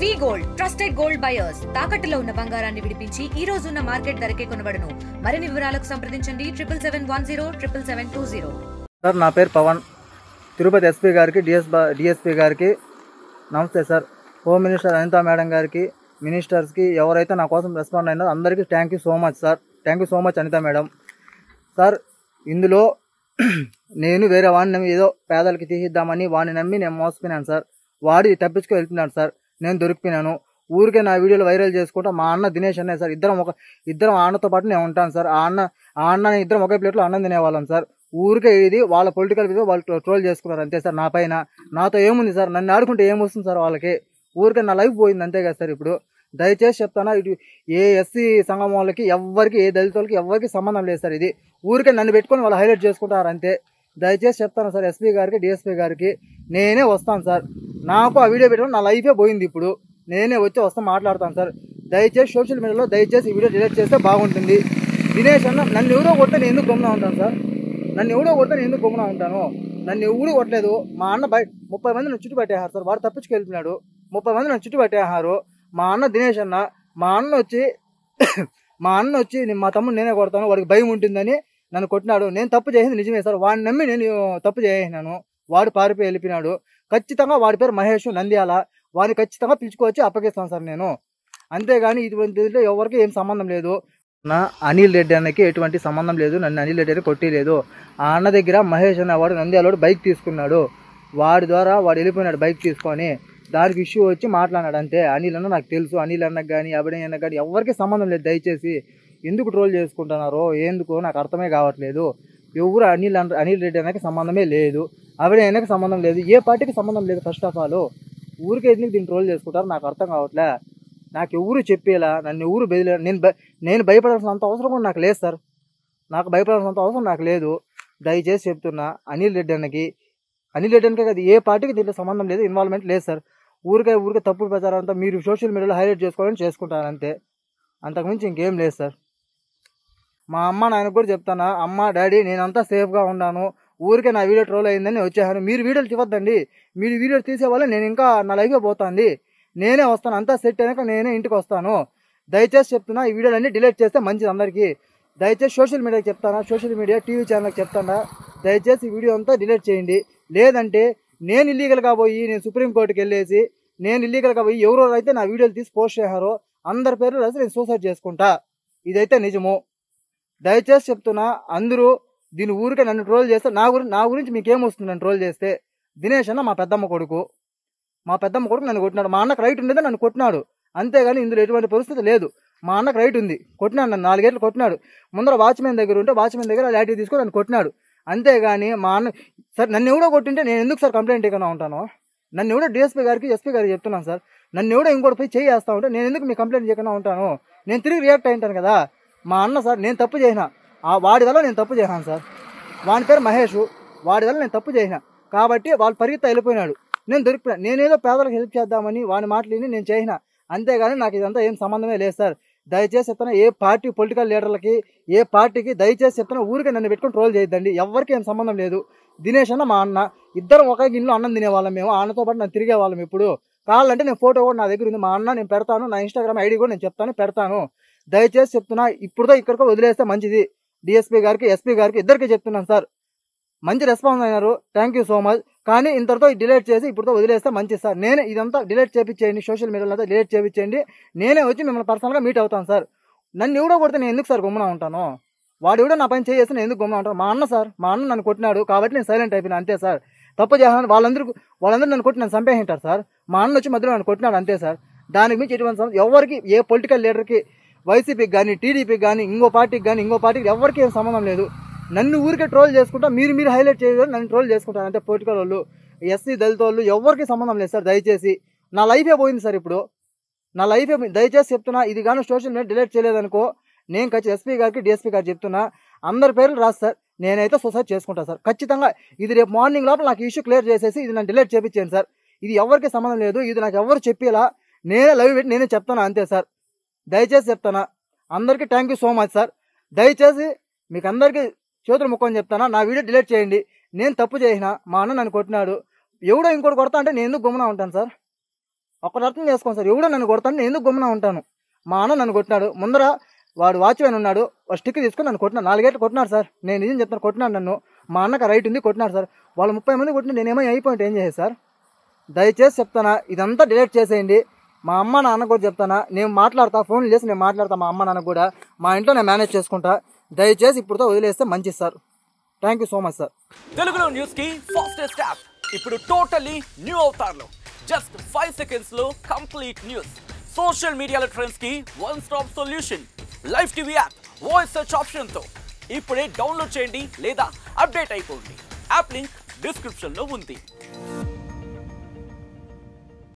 వి gold trusted gold buyers తాకట్టులో ఉన్న బంగారాన్ని విడిపించి ఈ రోజు ఉన్న మార్కెట్ ధరకే కొనబడును. మరిన్ని వివరాలకు సంప్రదించండి 77107720. సార్ నా పేరు పవన్. తిరుపతి ఎస్పీ గారికి డిఎస్పీ గారికి నమస్తే sir. Home minister Anitha madam గారికి, మినిస్టర్స్కి ఎవరైతే నా కోసం రెస్పాండ్ అయినారో అందరికీ thank you so much sir. Thank you so much Anitha madam. Sir ఇందులో నేను వేరే వాడిని నమ్మి ఏదో పేదలకి తీసిద్దామని వాడిని నమ్మి నేను మోసపోయినాను సార్. వాడి తప్పించుకు వెళ్తున్నాడు సార్. నేను దొరికిపోయినాను. ఊరికే నా వీడియోలు వైరల్ చేసుకుంటా మా అన్న దినేష్ అనే సార్ ఇద్దరం అన్నతో పాటు నేను ఉంటాను సార్. ఆ అన్న ఇద్దరం ఒకే ప్లేట్లో అన్నం తినేవాళ్ళం సార్. ఊరికే ఇది వాళ్ళ పొలిటికల్ వీడియో వాళ్ళు ట్రోల్ చేసుకున్నారు అంతే సార్. నా పైన నాతో ఏముంది సార్? నన్ను ఆడుకుంటే ఏమొస్తుంది సార్ వాళ్ళకి? ఊరికే నా లైఫ్ పోయింది అంతే కదా సార్. ఇప్పుడు దయచేసి చెప్తానా, ఇటు ఏ ఎస్సీ సంఘం వాళ్ళకి ఎవ్వరికి, ఏ దళితులకి ఎవ్వరికి సంబంధం లేదు సార్. ఇది ఊరికే నన్ను పెట్టుకొని వాళ్ళు హైలైట్ చేసుకుంటారు అంతే. దయచేసి చెప్తాను సార్ ఎస్పీ గారికి, డిఎస్పీ గారికి నేనే వస్తాను సార్. నాకు ఆ వీడియో పెట్టడం నా లైఫే పోయింది. ఇప్పుడు నేనే వచ్చి వస్తాను, మాట్లాడతాను సార్. దయచేసి సోషల్ మీడియాలో దయచేసి ఈ వీడియో డిలీట్ చేస్తే బాగుంటుంది. దినేష్ అన్న నన్ను ఎవరో కొడితే నేను ఎందుకు గమ్మున ఉంటాను సార్? నన్ను ఎవరో కొడితే నేను ఎందుకు గమ్మున ఉంటాను? నన్ను ఎవరు కొట్టలేదు. మా అన్న 30 మంది నన్ను చుట్టుపట్టేహారు సార్. వాడు తప్పించుకెళ్తున్నాడు. 30 మంది నన్ను చుట్టుపట్టేహారు. మా అన్న దినేష్ అన్న, మా అన్న వచ్చి మా తమ్ముడు నేనే కొడతాను, వాడికి భయం ఉంటుందని నన్ను కొట్టినాడు. నేను తప్పు చేసింది నిజమే సార్. వాడిని నమ్మి నేను తప్పు చేసినాను. వాడు పారిపోయి వెళ్ళిపోయినాడు. ఖచ్చితంగా వాడి పేరు మహేష్, నంద్యాల. వాడిని ఖచ్చితంగా పిలుచుకోవచ్చి అప్పగిస్తాను సార్ నేను. అంతేగాని ఇటువంటి ఎవరికి ఏం సంబంధం లేదు. నా అనిల్ రెడ్డి అన్నకి ఎటువంటి సంబంధం లేదు. నన్ను అనిల్ రెడ్డి అని కొట్టలేదు. ఆ అన్న దగ్గర మహేష్ అన్నవాడు నంద్యాలవాడు బైక్ తీసుకున్నాడు. వాడి ద్వారా వాడు వెళ్ళిపోయినాడు బైక్ తీసుకొని. దానికి ఇష్యూ వచ్చి మాట్లాడినాడు అంతే. అనిల్ అన్న నాకు తెలుసు. అనిల్ అన్నకు కానీ అభినయ్ అన్నకు కానీ ఎవరికి సంబంధం లేదు. దయచేసి ఎందుకు ట్రోల్ చేసుకుంటున్నారో ఎందుకు నాకు అర్థమే కావట్లేదు. ఎవరు అనిల్ రెడ్డి అన్నకి సంబంధమే లేదు. అభినయ్ అన్నకి సంబంధం లేదు. ఏ పార్టీకి సంబంధం లేదు. ఫస్ట్ ఆఫ్ ఆల్ ఊరికే ఎందుకు దీన్ని ట్రోల్ చేసుకుంటారు నాకు అర్థం కావట్లే. నాకు ఎవరు చెప్పేలా, నన్ను ఎవరు బెదిలేరు. నేను భయపడాల్సినంత అవసరం కూడా నాకు లేదు సార్. నాకు భయపడాల్సినంత అవసరం నాకు లేదు. దయచేసి చెప్తున్నా, అనిల్ రెడ్డి అన్నకే కదా, ఏ పార్టీకి దీంట్లో సంబంధం లేదు, ఇన్వాల్వ్మెంట్ లేదు సార్. ఊరికే తప్పుడు ప్రచారం అంతా మీరు సోషల్ మీడియాలో హైలైట్ చేసుకోవాలని చేసుకుంటారు అంతే. అంతకుమించి ఇంకేం లేదు సార్. మా అమ్మ నాయనకు కూడా చెప్తానా, అమ్మ డాడీ నేనంతా సేఫ్గా ఉన్నాను. ఊరికే నా వీడియో ట్రోల్ అయిందని వచ్చేసాను. మీరు వీడియోలు ఇవ్వద్దండి. మీరు వీడియోలు తీసేవాళ్ళే నేను ఇంకా నా లైఫే పోతుంది. నేనే వస్తాను. అంతా సెట్ అయినాక నేనే ఇంటికి వస్తాను. దయచేసి చెప్తున్నా, ఈ వీడియోలన్నీ డిలీట్ చేస్తే మంచిది అందరికీ. దయచేసి సోషల్ మీడియాకి చెప్తానా, సోషల్ మీడియా టీవీ ఛానల్కి చెప్తానా, దయచేసి ఈ వీడియో అంతా డిలీట్ చేయండి. లేదంటే నేను ఇల్లీగల్గా పోయి నేను సుప్రీంకోర్టుకి వెళ్ళేసి నేను ఇల్లీగల్గా పోయి ఎవరో అయితే నా వీడియోలు తీసి పోస్ట్ చేశారో అందరి పేర్లు రాసి నేను సూసైడ్ చేసుకుంటా. ఇదైతే నిజము. దయచేసి చెప్తున్నా, అందరూ దీని ఊరికే నన్ను ట్రోల్ చేస్తే నా గురించి మీకేమొస్తుంది నన్ను ట్రోల్ చేస్తే? దినేష్ అన్న మా పెద్దమ్మ కొడుకు నన్ను కొట్టినాడు. మా అన్నకు రైట్ ఉండేది, నన్ను కొట్టినాడు. అంతేగాని ఇందులో ఎటువంటి పరిస్థితి లేదు. మా అన్నకు రైట్ ఉంది, కొట్టినాడు. నన్ను 4 ఏళ్ళు కొట్టినాడు. ముందర వాచ్మెన్ దగ్గర ఉంటే వాచ్మెన్ దగ్గర లాఠీ తీసుకొని నన్ను కొట్టినాడు. అంతేగాని మా అన్న సార్ నన్ను ఎవడో కొట్టింటే నేను ఎందుకు సార్ కంప్లైంట్ ఇవ్వకుండా ఉంటాను? నన్ను ఎవడో డిఎస్పీ గారికి, ఎస్పీ గారికి చెప్తున్నాను సార్. నన్ను ఎవడో ఇంకోటి పోయి చేస్తా ఉంటే నేను ఎందుకు మీ కంప్లైంట్ చేయకుండా ఉంటాను? నేను తిరిగి రియాక్ట్ అయింటాను కదా. మా అన్న సార్ నేను తప్పు చేసిన, వాడి వల్ల నేను తప్పు చేశాను సార్. వాడి పేరు మహేష్. వాడి వల్ల నేను తప్పు చేసిన కాబట్టి వాళ్ళు పరిగెత్తా వెళ్ళిపోయినాడు. నేను దొరికిపోయినా. నేనేదో పేదలకు హెల్ప్ చేద్దామని వాడి మాటలు నేను చేసిన. అంతేగాని నాకు ఇదంతా ఏం సంబంధమే లేదు సార్. దయచేసి చెప్తాను, ఏ పార్టీ పొలిటికల్ లీడర్లకి, ఏ పార్టీకి దయచేసి చెప్తాను, ఊరికే నన్ను పెట్టుకుని ట్రోల్ చేయొద్దండి. ఎవరికి ఏం సంబంధం లేదు. దినేష్ అన్న మా అన్న, ఇద్దరం ఒకే గిన్నెలో అన్నం తినేవాళ్ళం. మేము అన్నతో పాటు నన్ను తిరిగేవాళ్ళం. ఇప్పుడు కావాలంటే నేను ఫోటో కూడా నా దగ్గర ఉంది. మా అన్న నేను పెడతాను. నా ఇన్స్టాగ్రామ్ ఐడి కూడా నేను చెప్తాను, పెడతాను. దయచేసి చెప్తున్నా, ఇప్పుడుతో ఇక్కడికో వదిలేస్తే మంచిది. డిఎస్పీ గారికి, ఎస్పీ గారికి ఇద్దరికి చెప్తున్నాను సార్. మంచి రెస్పాన్స్ అయినారు, థ్యాంక్ యూ సో మచ్. కానీ ఇంతటితో డిలీట్ చేసి ఇప్పుడుతో వదిలేస్తే మంచిది సార్. నేనే ఇదంతా డిలీట్ చేయించేయండి, సోషల్ మీడియాలో అంతా డిలీట్ చేయించండి. నేనే వచ్చి మిమ్మల్ని పర్సనల్గా మీట్ అవుతాను సార్. నన్ను ఎవడో కొడితే నేను ఎందుకు సార్ గమ్మున ఉంటాను? వాడు ఎవడో నా పైన చేసి నేను ఎందుకు గమ్మున ఉంటాను? మా అన్న సార్, మా అన్న నన్ను కొట్టినాడు కాబట్టి నేను సైలెంట్ అయిపోయినా అంతే సార్. తప్పు చేయాలని వాళ్ళందరూ నన్ను కొట్టి నన్ను చంపేసింటారు సార్. మా అన్న వచ్చి మధ్యలో నన్ను కొట్టినాడు అంతే సార్. దానికి మించి ఎటువంటి ఎవరికి, ఏ పొలిటికల్ లీడర్కి, వైసీపీకి కానీ, టీడీపీకి కానీ, ఇంకో పార్టీకి ఎవరికి ఏం సంబంధం లేదు. నన్ను ఊరికే ట్రోల్ చేసుకుంటా, మీరు హైలైట్ చేయడం నన్ను ట్రోల్ చేసుకుంటాను అంటే పొలిటికల్ వాళ్ళు, ఎస్సీ దళిత వాళ్ళు ఎవరికి సంబంధం లేదు సార్. దయచేసి నా లైఫే పోయింది సార్. ఇప్పుడు నా లైఫే దయచేసి చెప్తున్నా, ఇది కానీ సోషల్ మీడియా డిలీట్ చేయలేదనుకో, నేను ఖచ్చితంగా ఎస్పీ గారికి, డిఎస్పీ గారికి చెప్తున్నా, అందరి పేర్లు రాదు సార్. నేనైతే సూసైడ్ చేసుకుంటా సార్ ఖచ్చితంగా. ఇది రేపు మార్నింగ్ లోపల నాకు ఇష్యూ క్లియర్ చేసేసి ఇది నన్ను డిలీట్ చేయించాను సార్. ఇది ఎవరికి సంబంధం లేదు. ఇది నాకు ఎవరు చెప్పేలా నేనే లైవ్ పెట్టి నేనే చెప్తాను అంతే సార్. దయచేసి చెప్తానా, అందరికీ thank you so much sir. దయచేసి మీకు అందరికీ చేతులు ముక్కని చెప్తానా, నా వీడియో డిలీట్ చేయండి. నేను తప్పు చేసిన, మా అన్న నన్ను కొట్టినాడు, ఎవడో ఇంకోటి కొడతా అంటే నేను ఎందుకు గమ్మున ఉంటాను సార్? ఒకరు అర్థం చేసుకోండి సార్. ఎవడో నన్ను కొడతాను, నేను ఎందుకు గమ్మున ఉంటాను? మా అన్న నన్ను కొట్టినాడు, ముందర వాడు వాచ్మెన్ ఉన్నాడు, వాడు స్టిక్ తీసుకొని నన్ను కొట్టినాడు, 4 గేట్లు కొట్టినాడు సార్. నేను నిజం చెప్తాను, కొట్టినాడు నన్ను. మా అన్నకు రైట్ ఉంది, కొట్టినాడు సార్. వాళ్ళు 30 మంది కొట్టిన నేనేమో అయిపోయింటే ఏం చేయాలి సార్? దయచేసి చెప్తానా, ఇదంతా డిలీట్ చేసేయండి. మా అమ్మ నాన్న కూడా చెప్తానా, నేను మాట్లాడతా, ఫోన్లు చేసి నేను మాట్లాడతా మా అమ్మ నాన్న కూడా. మా ఇంట్లో నేను మేనేజ్ చేసుకుంటా. దయచేసి ఇప్పుడుతో వదిలేస్తే మంచిది sir. Thank you so much sir. తెలుగులో న్యూస్ కి ఫాస్టెస్ట్ యాప్ ఇప్పుడు టోటలీ న్యూ అవతార్లో జస్ట్ 5 seconds లో కంప్లీట్ న్యూస్. సోషల్ మీడియాలో ట్రెండ్స్ కి one stop solution. Live TV app voice search option తో ఇప్పుడే డౌన్లోడ్ చేయండి లేదా అప్డేట్ అయిపోండి. యాప్ లింక్ డిస్క్రిప్షన్ లో ఉంది.